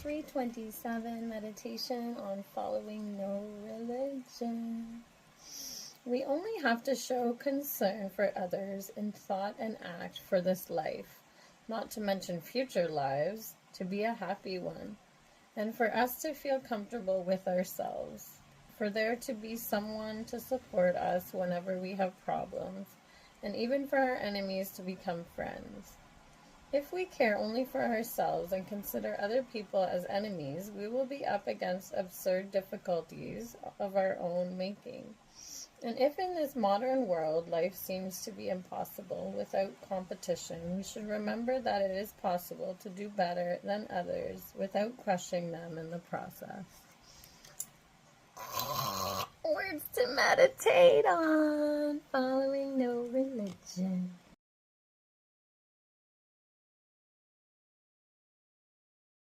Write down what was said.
327 Meditation on Following No Religion. We only have to show concern for others in thought and act for this life, not to mention future lives, to be a happy one, and for us to feel comfortable with ourselves, for there to be someone to support us whenever we have problems, and even for our enemies to become friends. If we care only for ourselves and consider other people as enemies, we will be up against absurd difficulties of our own making. And if in this modern world life seems to be impossible without competition, we should remember that it is possible to do better than others without crushing them in the process. Words to meditate on, following no religion.